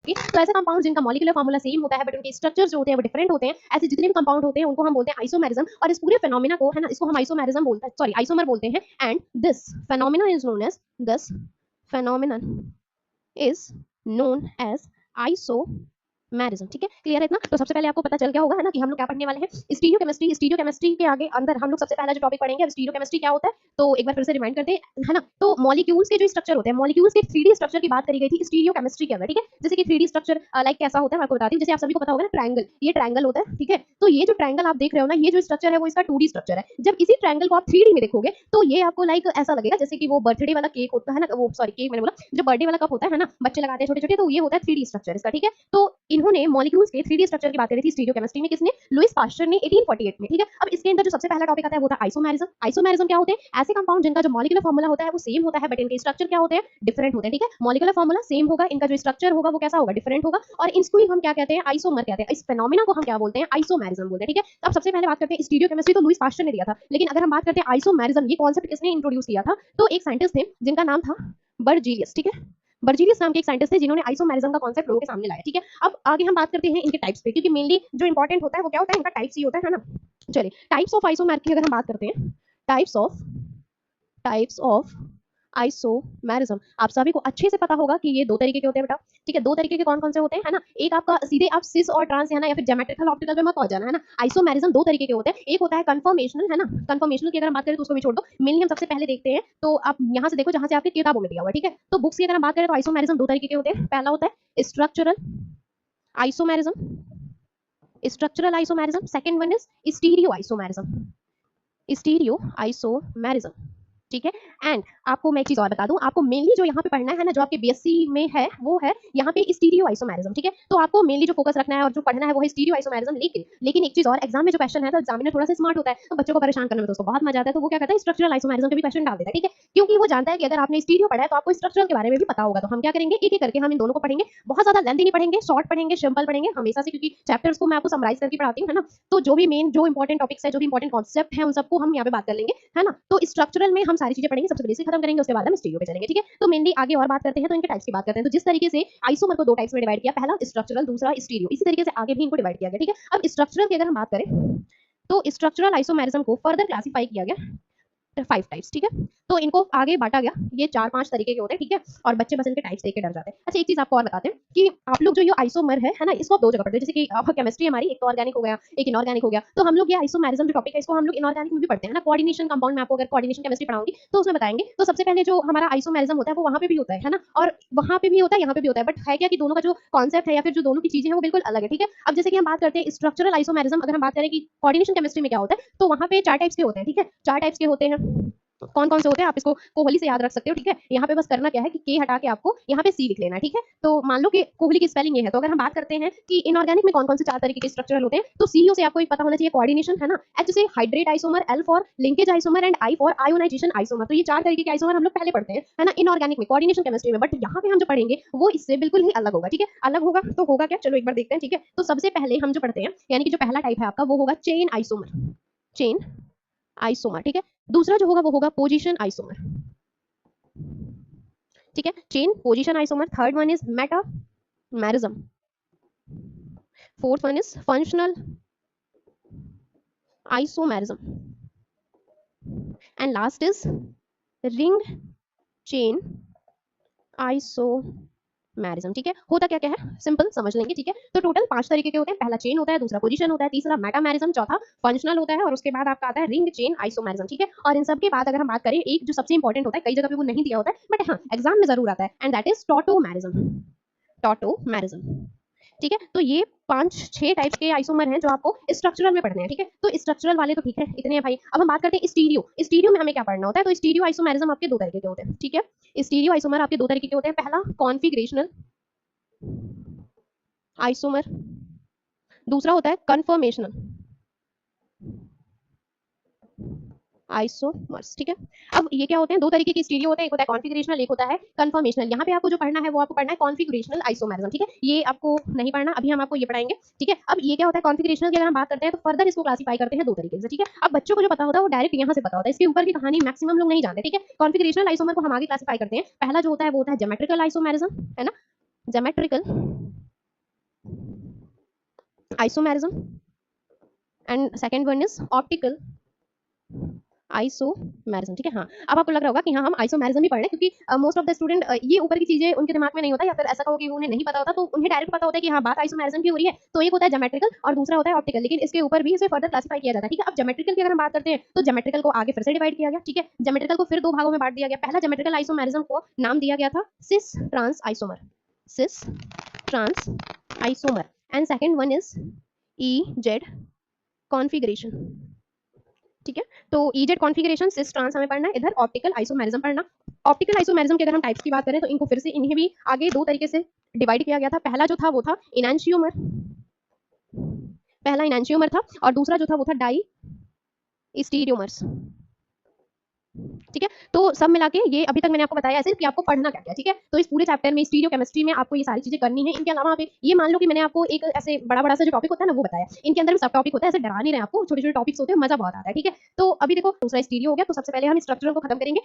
तो ऐसे कंपाउंड जिनका मॉलिक्यूलर फार्मूला सेम होता है बट उनके स्ट्रक्चर जो होते हैं वो डिफरेंट होते हैं, ऐसे जितने भी कंपाउंड होते हैं उनको हम बोलते हैं आइसोमेरिज्म। और इस पूरे फेनोमेना को है ना, इसको हम आइसोमेरिज्म बोलते हैं, सॉरी आइसोमर बोलते हैं। And this phenomena is known as this phenomenon is known as isomerism. ठीक है, क्लियर है इतना? तो सबसे पहले आपको पता चल गया होगा है ना कि हम लोग क्या पढ़ने वाले हैं, स्टीरियोकेमिस्ट्री। स्टीरियोकेमिस्ट्री के आगे अंदर हम लोग सबसे पहला जो टॉपिक पढ़ेंगे, अब स्टीरियोकेमिस्ट्री क्या होता है तो एक बार फिर से रिमाइंड करते हैं है ना। तो मॉलिक्यूल्स के जो स्ट्रक्चर होते हैं, मॉलिक्यूल्स के 3D स्ट्रक्चर की बात करी गई थी स्टीरियोकेमिस्ट्री के अंदर। ठीक है, जैसे कि 3D स्ट्रक्चर लाइक कैसा होता है मैं आपको बताती हूँ। जैसे आप सभी को पता होगा ना, ट्रायंगल, ये ट्रायंगल होता है। ठीक है, तो ये जो ट्रायंगल आप देख रहे हो ना, ये जो स्ट्रक्चर है वो इसका 2D स्ट्रक्चर है। जब इसी ट्रायंगल को आप 3D में देखोगे तो ये आपको लाइक ऐसा लगेगा जैसे कि वो बर्थडे वाला केक होता है ना, वो सॉरी केक मैंने बोला, जो बर्थडे वाला कप होता है ना, बच्चे लगाते हैं छोटे छोटे, तो ये होता है 3D स्ट्रक्चर इसका। ठीक है, तो इन्होंने मॉलिक्यूल्स के 3D स्ट्रक्चर की बात करी थी स्टीरियोकेमिस्ट्री में, किसने? लुइस पास्चर ने 1848 में। ठीक है, अब इसके अंदर जो सबसे पहला टॉपिक आता है वो था आइसोमेरिज्म। आइसोमेरिज्म क्या होते हैं? ऐसे कंपाउंड जिनका जो मॉलिक्यूलर फार्मूला होता है वो सेम होता है बट इनके स्ट्रक्चर क्या होते हैं? डिफरेंट होते हैं। ठीक है, मॉलिक्यूलर फार्मूला सेम होगा, इनका जो स्ट्रक्चर होगा वो कैसा होगा? डिफरेंट होगा, और इसको ही हम क्या कहते हैं? आइसोमर कहते हैं। इस फेनोमेना को हम क्या बोलते हैं? आइसोमेरिज्म बोलते हैं। ठीक है, तो अब सबसे पहले बात करते हैं स्टीरियोकेमिस्ट्री, तो लुइस पास्चर ने दिया था, लेकिन अगर हम बात करते हैं आइसोमेरिज्म, ये कॉन्सेप्ट किसने इंट्रोड्यूस किया था? तो एक साइंटिस्ट थे जिनका नाम था बर्जीलियस। ठीक है, बर्जीलियस नाम के एक साइंटिस्ट थे जिन्होंने आइसोमेरिज्म का कॉन्सेप्ट लोगों के सामने लाया। ठीक है, अब आगे हम बात करते हैं इनके टाइप्स पे, क्योंकि मेनली जो इंपॉर्टेंट होता है वो क्या होता है? इनका टाइप्स ही होता है ना। चलिए, टाइप्स ऑफ आइसोमेर की अगर हम बात करते हैं, टाइप्स ऑफ आइसोमेरिज्म, आप सभी को अच्छे से पता होगा कि ये दो तरीके के होते हैं बेटा। ठीक है, दो तरीके के कौन कौन से होते हैं है ना। एक आपका सीधे आप सिस और ट्रांस है ना, या फिर ज्योमेट्रिकल ऑप्टिकल पे मत पहुंच जाना है ना। आइसोमेरिज्म दो तरीके के होते हैं, एक होता है कन्फर्मेशनल है ना। कन्फर्मेशनल की अगर हम बात करें तो उसको भी छोड़ दो, मेनली हम सबसे पहले देखते हैं तो आप यहाँ से देखो जहां से आपकी किताबों में दिया हुआ है। ठीक है, तो बुक्स की अगर हम बात करें तो आइसोमेरिज्म दो तरीके के होते हैं। पहला होता है structural isomerism, structural isomerism. Second one is stereo isomerism, stereo isomerism. ठीक है, एंड आपको मैं एक चीज और बता दूं, आपको मेनली जो यहाँ पे पढ़ना है ना, जो आपके बीएससी में है वो है यहाँ पे स्टीरियो आइसोमेरिज्म। ठीक है, तो आपको मेनली जो फोकस रखना है और जो पढ़ना है वो है स्टीरियो आइसोमेरिज्म। लेकिन एक चीज और, एग्जाम में जो क्वेश्चन है तो एग्जामिनर थोड़ा सा स्मार्ट होता है, तो बच्चों को परेशान करने में तो उसको बहुत मजा आता है, तो वो क्या करता है? स्ट्रक्चरल आइसोमेरिज्म के भी क्वेश्चन डाल देता है। ठीक है, क्योंकि वो जानता है कि अगर आपने स्टीरियो पढ़ा है तो आपको स्ट्रक्चरल के बारे में भी पता होगा। तो हम क्या करेंगे, एक एक करके हम इन दोनों को पढ़ेंगे, बहुत ज्यादा लेंथी नहीं पढ़ेंगे, शॉर्ट पढ़ेंगे, सिंपल पढ़ेंगे हमेशा से, क्योंकि चैप्टर्स को मैं आपको समराइज करके पढ़ाती हूँ है ना। तो जो भी मेन जो इंपॉर्टेंट टॉपिक्स है, जो भी इंपॉर्टेंट कॉन्सेप्ट है, उन सबको हम यहाँ पे बात कर लेंगे है ना। तो स्ट्रक्चरल में हम सारी चीजें पढ़ेंगे, सबसे बेसिक खत्म करेंगे, उसके बाद हम स्टीरियो पे चलेंगे। ठीक है, तो मेनली आगे और बात करते हैं तो इनके टाइप्स की बात करते हैं। तो जिस तरीके से आइसोमर को दो टाइप्स में डिवाइड किया, पहला स्ट्रक्चरल, दूसरा स्टीरियो, इसी तरीके से आगे भी इनको डिवाइड किया गया। ठीक है, अब स्ट्रक्चरल की अगर हम बात करें तो स्ट्रक्चरल आइसोमेरिज्म को फर्दर क्लासिफाई किया गया 5 टाइप्स। ठीक है, तो इनको आगे बांटा गया, ये 4-5 तरीके के होते हैं। ठीक है, और बच्चे बस इनके टाइप्स देख के डर जाते हैं। अच्छा, एक चीज आपको और बताते हैं कि आप लोग जो ये आइसोमर है ना, इसको आप दो जगह पढ़ते हैं। जैसे कि आपका केमिस्ट्री हमारी एक तो ऑर्गेनिक हो गया, एक इनऑर्गेनिक हो गया, तो हम लोग ये आइसोमेरिज्म जो टॉपिक है इसको हम लोग इनऑर्गेनिक में भी पढ़ते हैं ना। कोऑर्डिनेशन कंपाउंड में आपको अगर कोऑर्डिनेशन केमिस्ट्री पढ़ाऊंगी तो उसमें बताएंगे। तो सबसे पहले जो हमारा आइसोमेरिज्म होता है वो वहां पे भी होता है ना, और वहां पे भी होता है, यहाँ पे भी होता है, बट है क्या कि दोनों का जो कॉन्सेप्ट है या फिर जो दोनों की चीजें हैं वो बिल्कुल अलग है। ठीक है, अब जैसे कि हम बात करते हैं स्ट्रक्चरल आइसोमेरिज्म, अगर हम बात करें कि कोऑर्डिनेशन केमिस्ट्री में क्या होता है, तो वहां पे 4 टाइप्स के होते हैं। ठीक है, 4 टाइप्स के होते हैं। कौन कौन से होते हैं आप इसको कोहली से याद रख सकते हो। ठीक है, यहाँ पे बस करना क्या है कि के हटा के आपको यहाँ पे सी लिख लेना है। ठीक है, तो मान लो कि कोहली की स्पेलिंग ये है, तो अगर हम बात करते हैं कि इनऑर्गेनिक में कौन कौन से 4 तरीके के स्ट्रक्चरल होते हैं, तो सीओ से आपको एक पता होना चाहिए, कोऑर्डिनेशन है ना। एच से hydrate isomer, L for linkage isomer, and I for ionization isomer. तो ये 4 तरीके के आइसोमर हम लोग पहले पढ़ते हैं है ना, इनऑर्गेनिक में, कोऑर्डिनेशन केमिस्ट्री में। बट यहाँ पे हम जो पढ़ेंगे वो इससे बिल्कुल ही अलग होगा। ठीक है, अलग होगा तो होगा क्या, चलो एक बार देखते हैं। ठीक है, तो सबसे पहले हम जो पढ़ते हैं, यानी कि जो पहला टाइप है आपका वो होगा चेन आइसोमर, चेन आइसोमर। ठीक है, दूसरा जो होगा वो होगा पोजीशन आइसोमर। ठीक है, chain position isomer. Third one is metamerism, fourth one is functional isomerism, and last is ring chain isomerism. ठीक है, होता क्या क्या है सिंपल समझ लेंगे। ठीक है, तो टोटल 5 तरीके के होते हैं। पहला चेन होता है, दूसरा पोजीशन होता है, तीसरा मेटामेरिज्म, चौथा फंक्शनल होता है, और उसके बाद आपका आता है रिंग चेन आइसोमेरिज्म। ठीक है, और इन सब के बाद अगर हम बात करें, एक जो सबसे इंपॉर्टेंट होता है, कई जगह पे वो नहीं दिया होता है बट हाँ एग्जाम में जरूर आता है, and that is tautomerism, tautomerism. ठीक है, तो ये 5-6 टाइप्स के आइसोमर हैं जो आपको स्ट्रक्चरल में पढ़ने हैं। ठीक है, तो स्ट्रक्चरल वाले तो ठीक है, इतने हैं भाई। अब हम बात करते हैं स्टीरियो। स्टीरियो में हमें क्या पढ़ना होता है, तो स्टीरियो आइसोमेरिज्म आपके दो तरीके के होते हैं। ठीक है, स्टीरियो आइसोमर आपके दो तरीके के होते हैं। पहला कॉन्फिगरेशनल आइसोमर, दूसरा होता है कन्फर्मेशनल आइसोमर्स। ठीक है, अब ये क्या होते हैं, दो तरीके के स्टीरियो होते हैं, एक होता है कॉन्फिगरेशनल, एक होता है कन्फर्मेशनल। यहाँ पे आपको जो पढ़ना है वो आपको पढ़ना है कॉन्फिगरेशनल आइसोमेरिज्म। ठीक है, ये आपको नहीं पढ़ना, अभी हम आपको ये पढ़ाएंगे। ठीक है, अब ये क्या होता है कॉन्फिगरेशनल की अगर हम बात करते हैं तो फर्दर इसको क्लासिफाई करते हैं दो तरीके से। ठीक है, अब बच्चों को जो पता होता है वो डायरेक्ट यहाँ से पता होता है, इसके ऊपर की कहानी मैक्सिमम लोग नहीं जानते। ठीक है, कॉन्फिगरेशनल आइसोमर को हम आगे क्लासिफाई करते हैं। पहला जो होता है वो होता है ज्योमेट्रिकल आइसोमेरिज्म है ना, geometrical isomerism and second one is optical isomerism. ठीक है, हाँ अब आपको लग रहा होगा कि हाँ हम आइसोमेरिज्म ही पढ़ रहे हैं, क्योंकि मोस्ट ऑफ द स्टूडेंट ये ऊपर की चीजें उनके दिमाग में नहीं होता, या फिर ऐसा कहो कि उन्हें नहीं पता होता, तो उन्हें डायरेक्ट पता होता है कि हाँ बात आइसोमेरिज्म की हो रही है, तो एक होता है ज्योमेट्रिकल और दूसरा होता है ऑप्टिकल, लेकिन इसके ऊपर भी इसे फर्दर क्लासिफाई किया जाता है। ठीक है, अब ज्योमेट्रिकल की अगर हम बात करते हैं तो ज्योमेट्रिकल को आगे फिर से डिवाइड किया गया। ठीक है, ज्योमेट्रिकल को फिर दो भागों में बांट दिया गया। पहला ज्योमेट्रिकल आइसोमेरिज्म को नाम दिया गया था cis trans isomer, cis trans isomer, and second one is E Z configuration. ठीक है, तो ईजेड कॉन्फिगरेशन सिस ट्रांस हमें पढ़ना है, इधर ऑप्टिकल आइसोमेरिज्म पढ़ना। ऑप्टिकल आइसोमेरिज्म के अगर हम टाइप्स की बात करें तो इनको फिर से इन्हें भी आगे दो तरीके से डिवाइड किया गया था। पहला जो था वो था इनैंशियोमर, पहला इनैंशियोमर था, और दूसरा जो था वो था डाई स्टीरियोमर्स। ठीक है, तो सब मिला के ये अभी तक मैंने आपको बताया सिर्फ कि आपको पढ़ना क्या क्या। ठीक है, तो इस पूरे चैप्टर में स्टीरियो केमिस्ट्री में आपको ये सारी चीजें करनी है। इनके अलावा आप ये मान लो कि मैंने आपको एक ऐसे बड़ा बड़ा सा जो टॉपिक होता है ना वो बताया, इनके अंदर भी सब टॉपिक होता है, ऐसे डरा नहीं रहे आपको, छोटे छोटे टॉपिक्स होते हैं, मजा बहुत आता है। ठीक है, तो अभी देखो दूसरा स्टीरियो हो गया, तो सबसे पहले हम स्ट्रक्चर को खत्म करेंगे।